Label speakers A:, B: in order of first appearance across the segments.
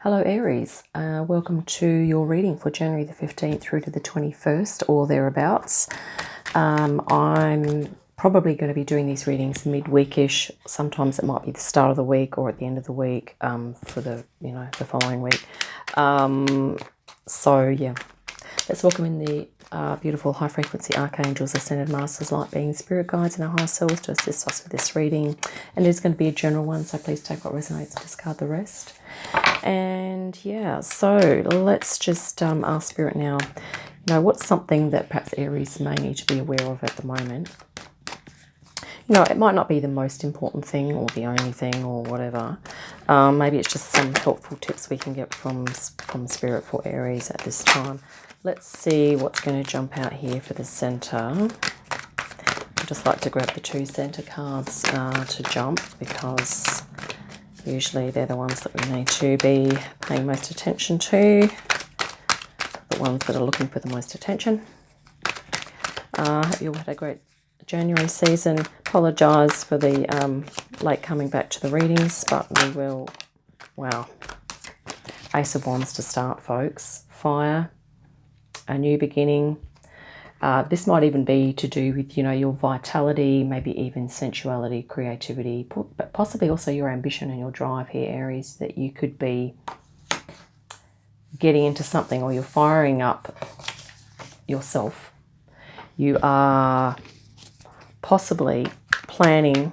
A: Hello Aries, welcome to your reading for January the 15th through to the 21st or thereabouts. I'm probably going to be doing these readings midweekish. Sometimes it might be the start of the week or at the end of the week for the following week. So yeah, let's welcome in the beautiful high frequency archangels, ascended masters, light beings, spirit guides and our higher selves to assist us with this reading. And it is going to be a general one, so please take what resonates and discard the rest. And yeah, so let's just ask Spirit now, what's something that perhaps Aries may need to be aware of at the moment? It might not be the most important thing or the only thing or whatever. Maybe it's just some helpful tips we can get from Spirit for Aries at this time. Let's see what's going to jump out here for the center. I'd just like to grab the two center cards to jump, because usually they're the ones that we need to be paying most attention to, the ones that are looking for the most attention. Hope you all had a great January season. Apologise for the late coming back to the readings, but we will, wow. Ace of Wands to start, folks. Fire, a new beginning. This might even be to do with, your vitality, maybe even sensuality, creativity, but possibly also your ambition and your drive here, Aries, that you could be getting into something, or you're firing up yourself. You are possibly planning,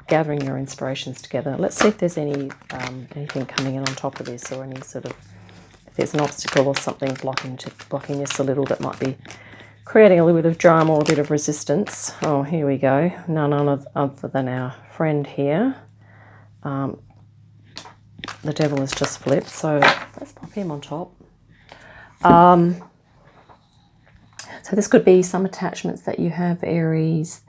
A: gathering your inspirations together. Let's see if there's anything coming in on top of this, or any sort of, if there's an obstacle or something blocking this a little, that might be creating a little bit of drama or a bit of resistance. Oh, here we go. None other than our friend here. The devil has just flipped, so let's pop him on top. So this could be some attachments that you have, Aries,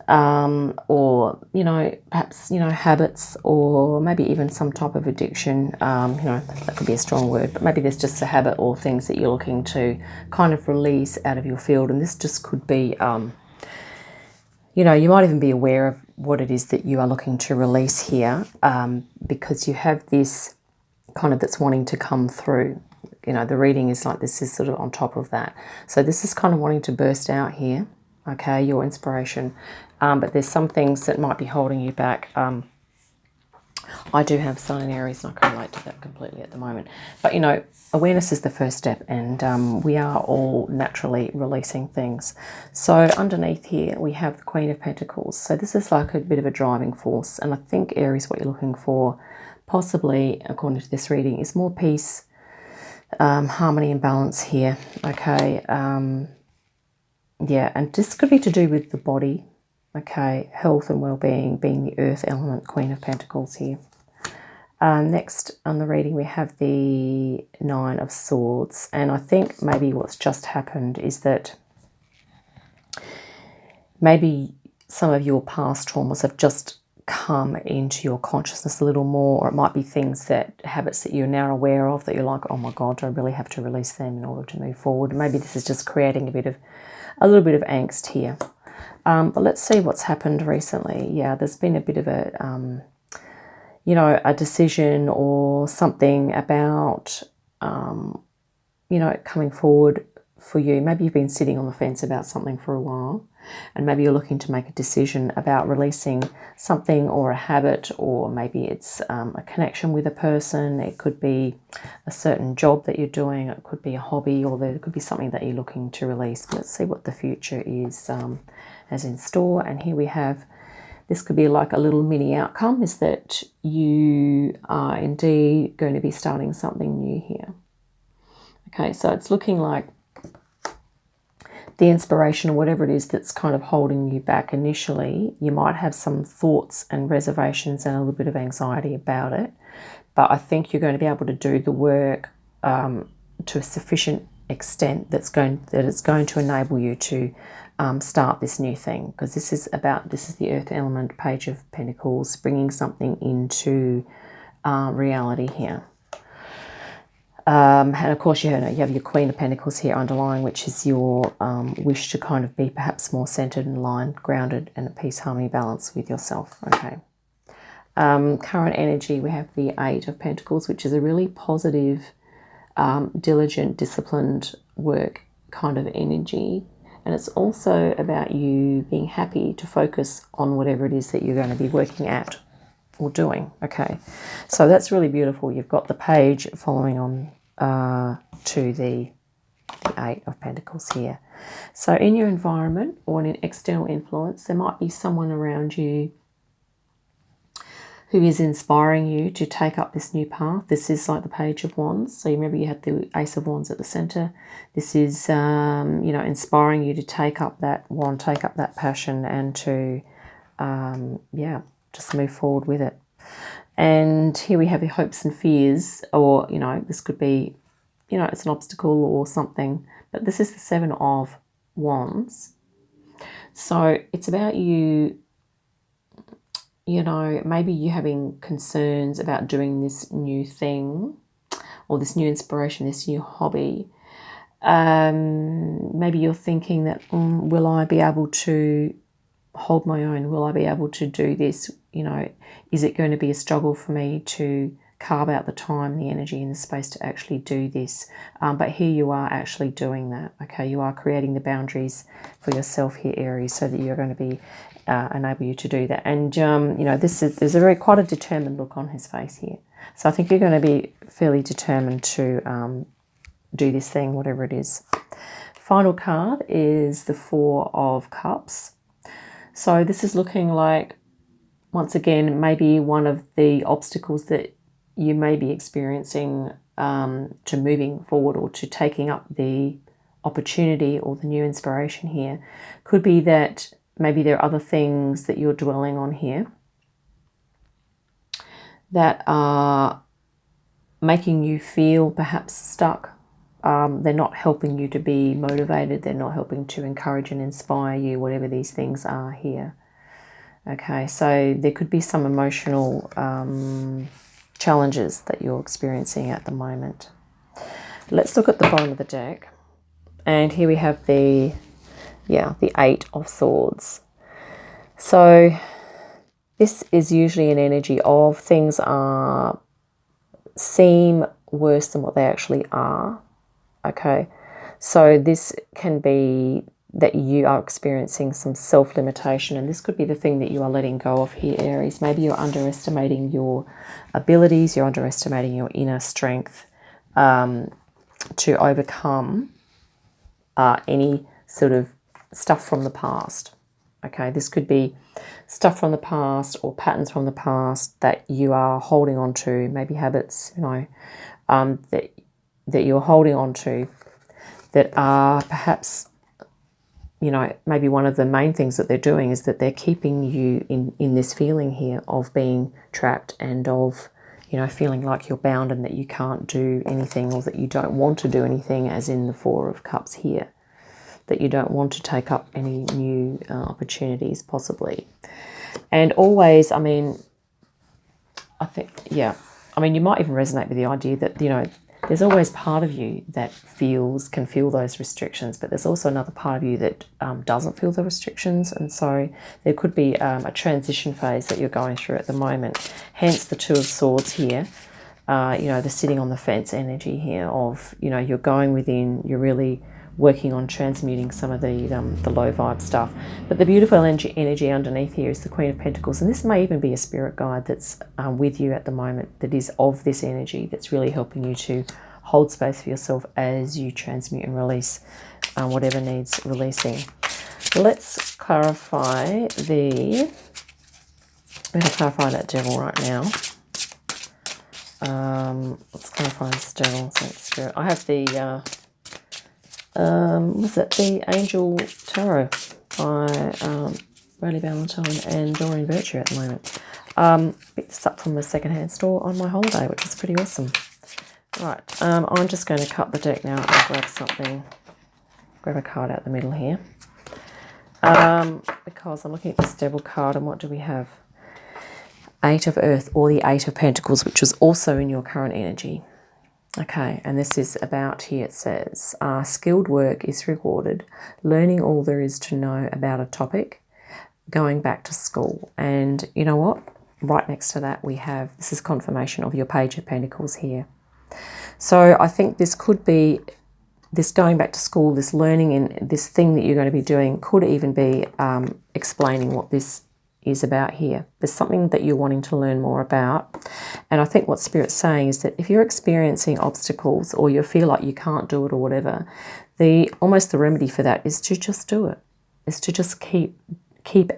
A: or, perhaps, habits, or maybe even some type of addiction. That could be a strong word, but maybe there's just a habit or things that you're looking to kind of release out of your field. And this just could be, you might even be aware of what it is that you are looking to release here, because you have this kind of that's wanting to come through. The reading is like, this is sort of on top of that. So this is kind of wanting to burst out here, okay, your inspiration. But there's some things that might be holding you back. I do have Sun in Aries, and I can relate to that completely at the moment. But, awareness is the first step, and we are all naturally releasing things. So underneath here, we have the Queen of Pentacles. So this is like a bit of a driving force. And I think, Aries, what you're looking for, possibly, according to this reading, is more peace, harmony and balance here, okay? Yeah, and this could be to do with the body, okay, health and well-being, being the earth element, Queen of Pentacles here. Next on the reading, we have the Nine of Swords. And I think maybe what's just happened is that maybe some of your past traumas have just come into your consciousness a little more, or it might be habits that you're now aware of, that you're like, oh my God, do I really have to release them in order to move forward? Maybe this is just creating a little bit of angst here. But let's see what's happened recently. Yeah, there's been a bit of a decision or something about, coming forward for you. Maybe you've been sitting on the fence about something for a while, and maybe you're looking to make a decision about releasing something or a habit, or maybe it's a connection with a person. It could be a certain job that you're doing. It could be a hobby, or there could be something that you're looking to release. Let's see what the future is as in store. And here we have, this could be like a little mini outcome, is that you are indeed going to be starting something new here. Okay, so it's looking like the inspiration, or whatever it is that's kind of holding you back initially, you might have some thoughts and reservations and a little bit of anxiety about it. But I think you're going to be able to do the work to a sufficient extent that it's going to enable you to start this new thing, because this is the Earth element, Page of Pentacles, bringing something into reality here. And of course, you have your Queen of Pentacles here underlying, which is your wish to kind of be perhaps more centered and aligned, grounded, and at peace, harmony, balance with yourself. Okay. current energy, we have the Eight of Pentacles, which is a really positive, diligent, disciplined work kind of energy. And it's also about you being happy to focus on whatever it is that you're going to be working at or doing. Okay, so that's really beautiful. You've got the Page following on to the Eight of Pentacles here. So in your environment or in an external influence, there might be someone around you who is inspiring you to take up this new path. This is like the Page of Wands. So you remember you had the Ace of Wands at the center. This is, you know, inspiring you to take up that wand, take up that passion, and to, yeah, just move forward with it. And here we have your hopes and fears, or, you know, this could be, you know, it's an obstacle or something. But this is the Seven of Wands. So it's about you, you know, maybe you having concerns about doing this new thing or this new inspiration, this new hobby. Maybe you're thinking that, will I be able to hold my own? Will I be able to do this? You know, is it going to be a struggle for me to carve out the time, the energy, and the space to actually do this? But here you are actually doing that. Okay, you are creating the boundaries for yourself here, Aries, so that you're going to be enable you to do that. And you know, there's a quite a determined look on his face here. So I think you're going to be fairly determined to do this thing, whatever it is. Final card is the Four of Cups. So this is looking like, once again, maybe one of the obstacles that you may be experiencing to moving forward or to taking up the opportunity or the new inspiration here could be that maybe there are other things that you're dwelling on here that are making you feel perhaps stuck. They're not helping you to be motivated. They're not helping to encourage and inspire you, whatever these things are here. Okay, so there could be some emotional challenges that you're experiencing at the moment. Let's look at the bottom of the deck. And here we have the Eight of Swords. So this is usually an energy of things seem worse than what they actually are. Okay, so this can be that you are experiencing some self-limitation, and this could be the thing that you are letting go of here, Aries. Maybe you're underestimating your abilities, you're underestimating your inner strength to overcome any sort of stuff from the past. Okay, this could be stuff from the past or patterns from the past that you are holding on to, maybe habits, you know, that you're holding on to that are perhaps, you know, maybe one of the main things that they're doing is that they're keeping you in this feeling here of being trapped and of, you know, feeling like you're bound and that you can't do anything, or that you don't want to do anything, as in the Four of Cups here, that you don't want to take up any new opportunities possibly. And always, I mean, I think, yeah, I mean, you might even resonate with the idea that, you know, there's always part of you that can feel those restrictions, but there's also another part of you that doesn't feel the restrictions. And so there could be a transition phase that you're going through at the moment. Hence the Two of Swords here, you know, the sitting on the fence energy here of, you know, you're going within, you're really working on transmuting some of the low vibe stuff. But the beautiful energy underneath here is the Queen of Pentacles, and this may even be a spirit guide that's with you at the moment, that is of this energy, that's really helping you to hold space for yourself as you transmute and release whatever needs releasing. Let's clarify I'm going to clarify that Devil right now. Let's clarify this Devil. Spirit. I have the was it the Angel Tarot by Riley Valentine and Doreen Virtue at the moment. Picked this up from a secondhand store on my holiday, which is pretty awesome. Right, I'm just going to cut the deck now and grab something, grab a card out the middle here. Because I'm looking at this Devil card, and what do we have? Eight of Earth, or the Eight of Pentacles, which was also in your current energy. Okay, and this is about, here it says, skilled work is rewarded, learning all there is to know about a topic, going back to school. And you know what? right next to that we have, this is confirmation of your Page of Pentacles here. So I think this could be, this going back to school, this learning and this thing that you're going to be doing could even be explaining what this is about here. There's something that you're wanting to learn more about. And I think what Spirit's saying is that if you're experiencing obstacles or you feel like you can't do it or whatever, almost the remedy for that is to just do it. Is to just keep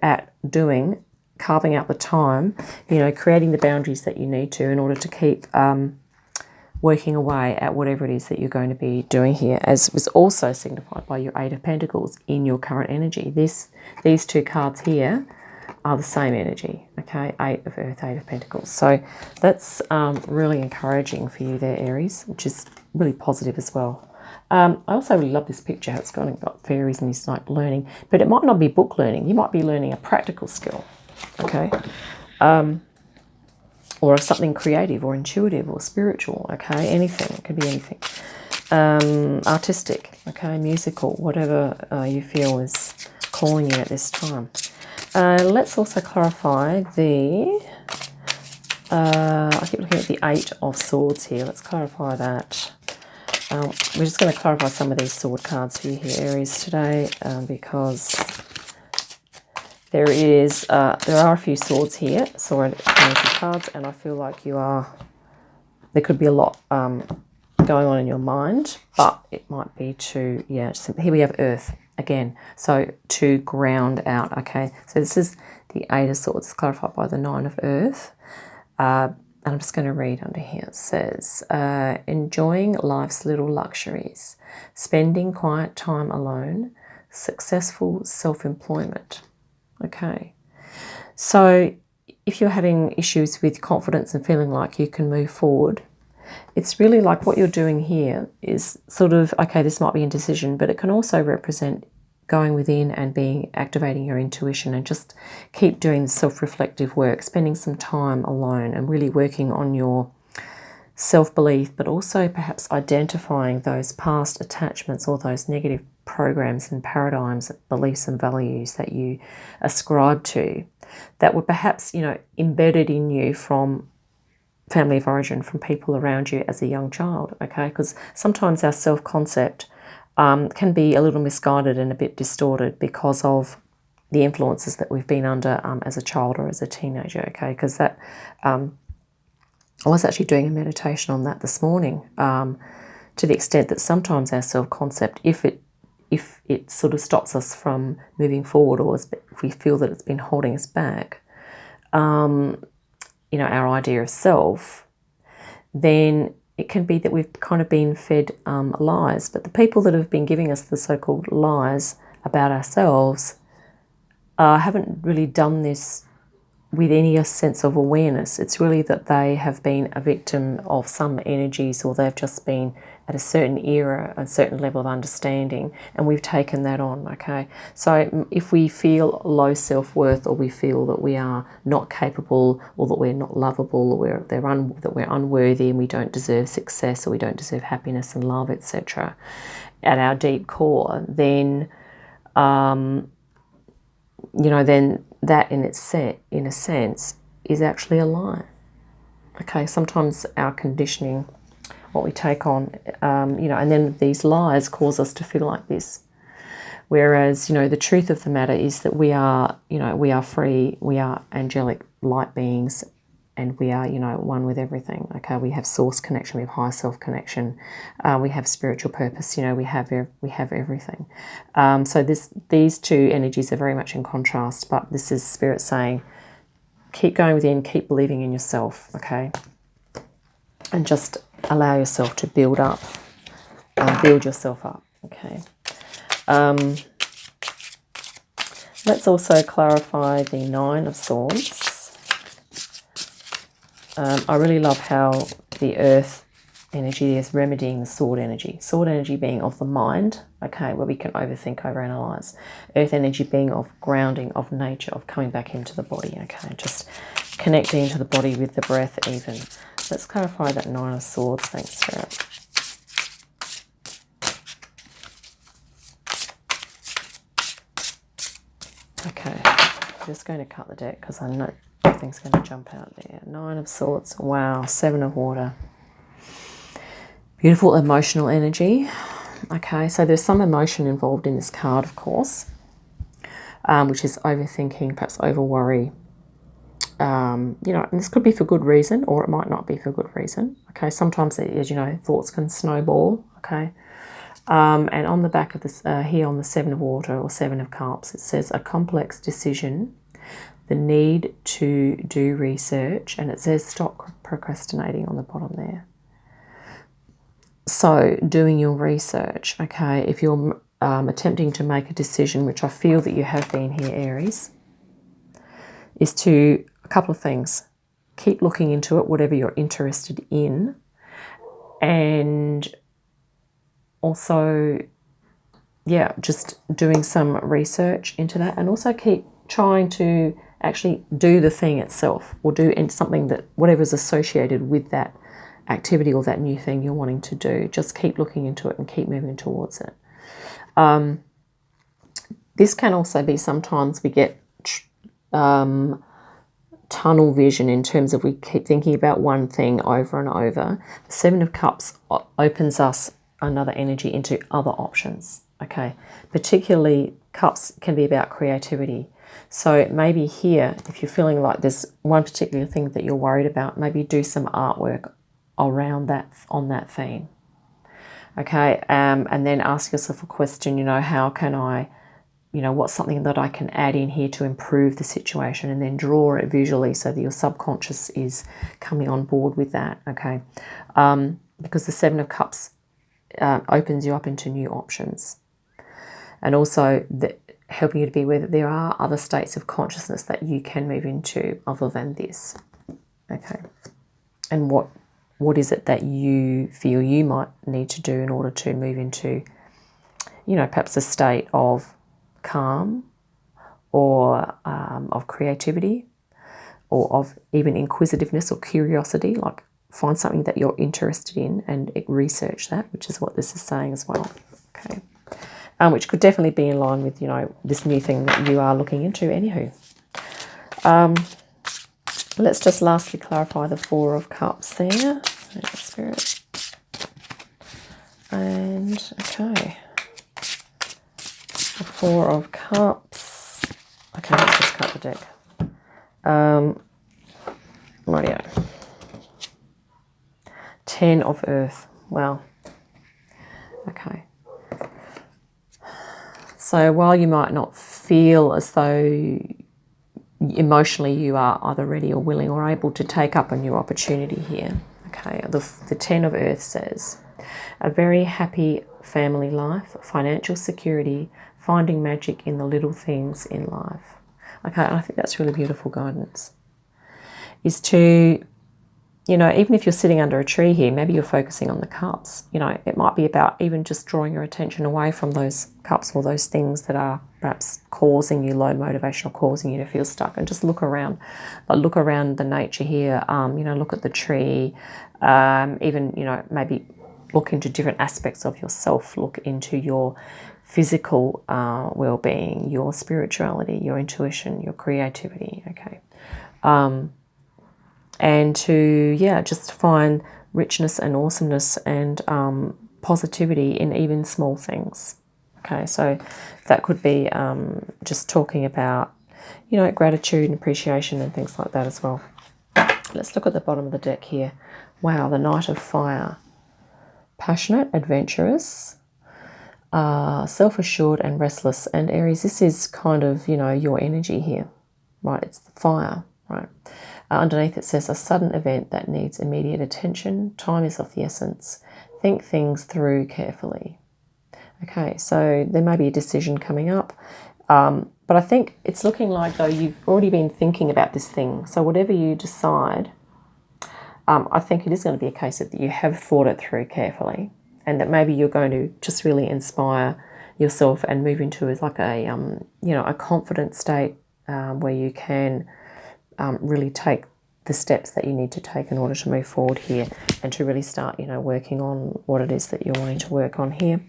A: at doing, carving out the time, you know, creating the boundaries that you need to in order to keep working away at whatever it is that you're going to be doing here, as was also signified by your Eight of Pentacles in your current energy. These two cards here are the same energy, okay? Eight of Earth, Eight of Pentacles. So that's really encouraging for you there, Aries, which is really positive as well. I also really love this picture. It's got fairies and this like learning, but it might not be book learning. You might be learning a practical skill, okay? Or something creative or intuitive or spiritual, okay? Anything, it could be anything. Artistic, okay? Musical, whatever you feel is calling you at this time. Let's also clarify I keep looking at the Eight of Swords here. Let's clarify that. We're just going to clarify some of these sword cards for you here, Aries, today, because there are a few swords here, sword energy cards, and I feel like there could be a lot going on in your mind, but it might be to, here we have Earth again, so to ground out, okay? So this is the Eight of Swords, clarified by the Nine of Earth. And I'm just going to read under here. It says, enjoying life's little luxuries, spending quiet time alone, successful self-employment. Okay. So if you're having issues with confidence and feeling like you can move forward, it's really like what you're doing here is sort of, okay, this might be indecision, but it can also represent going within and activating your intuition and just keep doing the self-reflective work, spending some time alone and really working on your self-belief, but also perhaps identifying those past attachments or those negative programs and paradigms, beliefs and values that you ascribe to that were perhaps, you know, embedded in you from family of origin, from people around you as a young child, okay? Because sometimes our self-concept can be a little misguided and a bit distorted because of the influences that we've been under as a child or as a teenager, okay? Because that, I was actually doing a meditation on that this morning, to the extent that sometimes our self-concept, if it sort of stops us from moving forward, or if we feel that it's been holding us back, you know, our idea of self, then it can be that we've kind of been fed lies. But the people that have been giving us the so-called lies about ourselves haven't really done this with any sense of awareness. It's really that they have been a victim of some energies, or they've just been at a certain era, a certain level of understanding, and we've taken that on, okay? So if we feel low self-worth, or we feel that we are not capable, or that we're not lovable, or that we're unworthy and we don't deserve success, or we don't deserve happiness and love, etc., at our deep core, then you know, then that in a sense is actually a lie. Okay, sometimes our conditioning, what we take on, you know, and then these lies cause us to feel like this. Whereas, you know, the truth of the matter is that we are, you know, we are free, we are angelic light beings, and we are, you know, one with everything. Okay, we have source connection, we have higher self connection, we have spiritual purpose. You know, we have everything. So these two energies are very much in contrast. But this is Spirit saying, keep going within, keep believing in yourself. Okay, and just allow yourself to build yourself up. Okay. Let's also clarify the Nine of Swords. I really love how the Earth energy is remedying the sword energy. Sword energy being of the mind, okay, where we can overthink, overanalyze. Earth energy being of grounding, of nature, of coming back into the body, okay, just connecting into the body with the breath even. Let's clarify that Nine of Swords. Thanks, Spirit. Okay, I'm just going to cut the deck because I know Nothing's going to jump out there. 9 of Swords. Wow. 7 of Water. Beautiful emotional energy. Okay, so there's some emotion involved in this card, of course, which is overthinking, perhaps over worry. And this could be for good reason, or it might not be for good reason. Okay, sometimes, as you know, thoughts can snowball. Okay, and on the back of this, here on the 7 of Water or 7 of Cups, it says a complex decision, the need to do research, and it says stop procrastinating on the bottom there. So doing your research, okay, if you're attempting to make a decision, which I feel that you have been here, Aries, is to, a couple of things, keep looking into it, whatever you're interested in, and also, yeah, just doing some research into that, and also keep trying to actually do the thing itself, or do something that, whatever's associated with that activity or that new thing you're wanting to do. Just keep looking into it and keep moving towards it. This can also be, sometimes we get tunnel vision, in terms of we keep thinking about one thing over and over. The 7 of Cups opens us another energy into other options. Okay, particularly Cups can be about creativity. So maybe here, if you're feeling like there's one particular thing that you're worried about, maybe do some artwork around that, on that theme. Okay, and then ask yourself a question, how can I, what's something that I can add in here to improve the situation, and then draw it visually so that your subconscious is coming on board with that. Okay, because the 7 of Cups opens you up into new options, and also helping you to be aware that there are other states of consciousness that you can move into other than this. Okay, and what is it that you feel you might need to do in order to move into, perhaps a state of calm, or of creativity, or of even inquisitiveness or curiosity. Like, find something that you're interested in and research that, which is what this is saying as well. Okay, which could definitely be in line with, this new thing that you are looking into. Anywho, let's just lastly clarify the 4 of Cups there. Spirit. And, okay. The 4 of Cups. Okay, let's just cut the deck. Radio. 10 of Earth. Wow. Okay. So while you might not feel as though emotionally you are either ready or willing or able to take up a new opportunity here, okay, the 10 of Earth says a very happy family life, financial security, finding magic in the little things in life. Okay, I think that's really beautiful guidance. Is to, even if you're sitting under a tree here, maybe you're focusing on the cups. It might be about even just drawing your attention away from those cups or those things that are perhaps causing you low motivation or causing you to feel stuck, and just look around. Like, look around the nature here. Look at the tree. Even, maybe look into different aspects of yourself. Look into your physical well-being, your spirituality, your intuition, your creativity. Okay. And to, just find richness and awesomeness and positivity in even small things. Okay, so that could be just talking about, gratitude and appreciation and things like that as well. Let's look at the bottom of the deck here. Wow, the Knight of Fire. Passionate, adventurous, self-assured and restless. And Aries, this is kind of, your energy here, right? It's the fire, right? Underneath it says a sudden event that needs immediate attention. Time is of the essence. Think things through carefully. Okay, so there may be a decision coming up. But I think it's looking like, though, you've already been thinking about this thing. So whatever you decide, I think it is going to be a case that you have thought it through carefully, and that maybe you're going to just really inspire yourself and move into like a, a confident state where you can really take the steps that you need to take in order to move forward here, and to really start, working on what it is that you're wanting to work on here,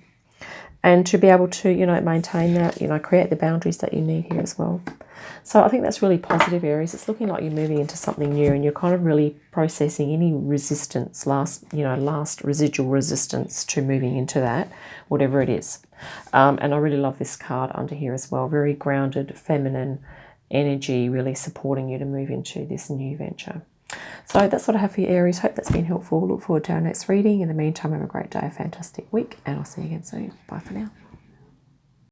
A: and to be able to, maintain that, create the boundaries that you need here as well. So I think that's really positive, Aries. It's looking like you're moving into something new, and you're kind of really processing any resistance, last residual resistance to moving into that, whatever it is. And I really love this card under here as well. Very grounded, feminine energy, really supporting you to move into this new venture. So that's what I have for you, Aries. Hope that's been helpful. Look forward to our next reading. In the meantime, have a great day, a fantastic week, and I'll see you again soon. Bye for now.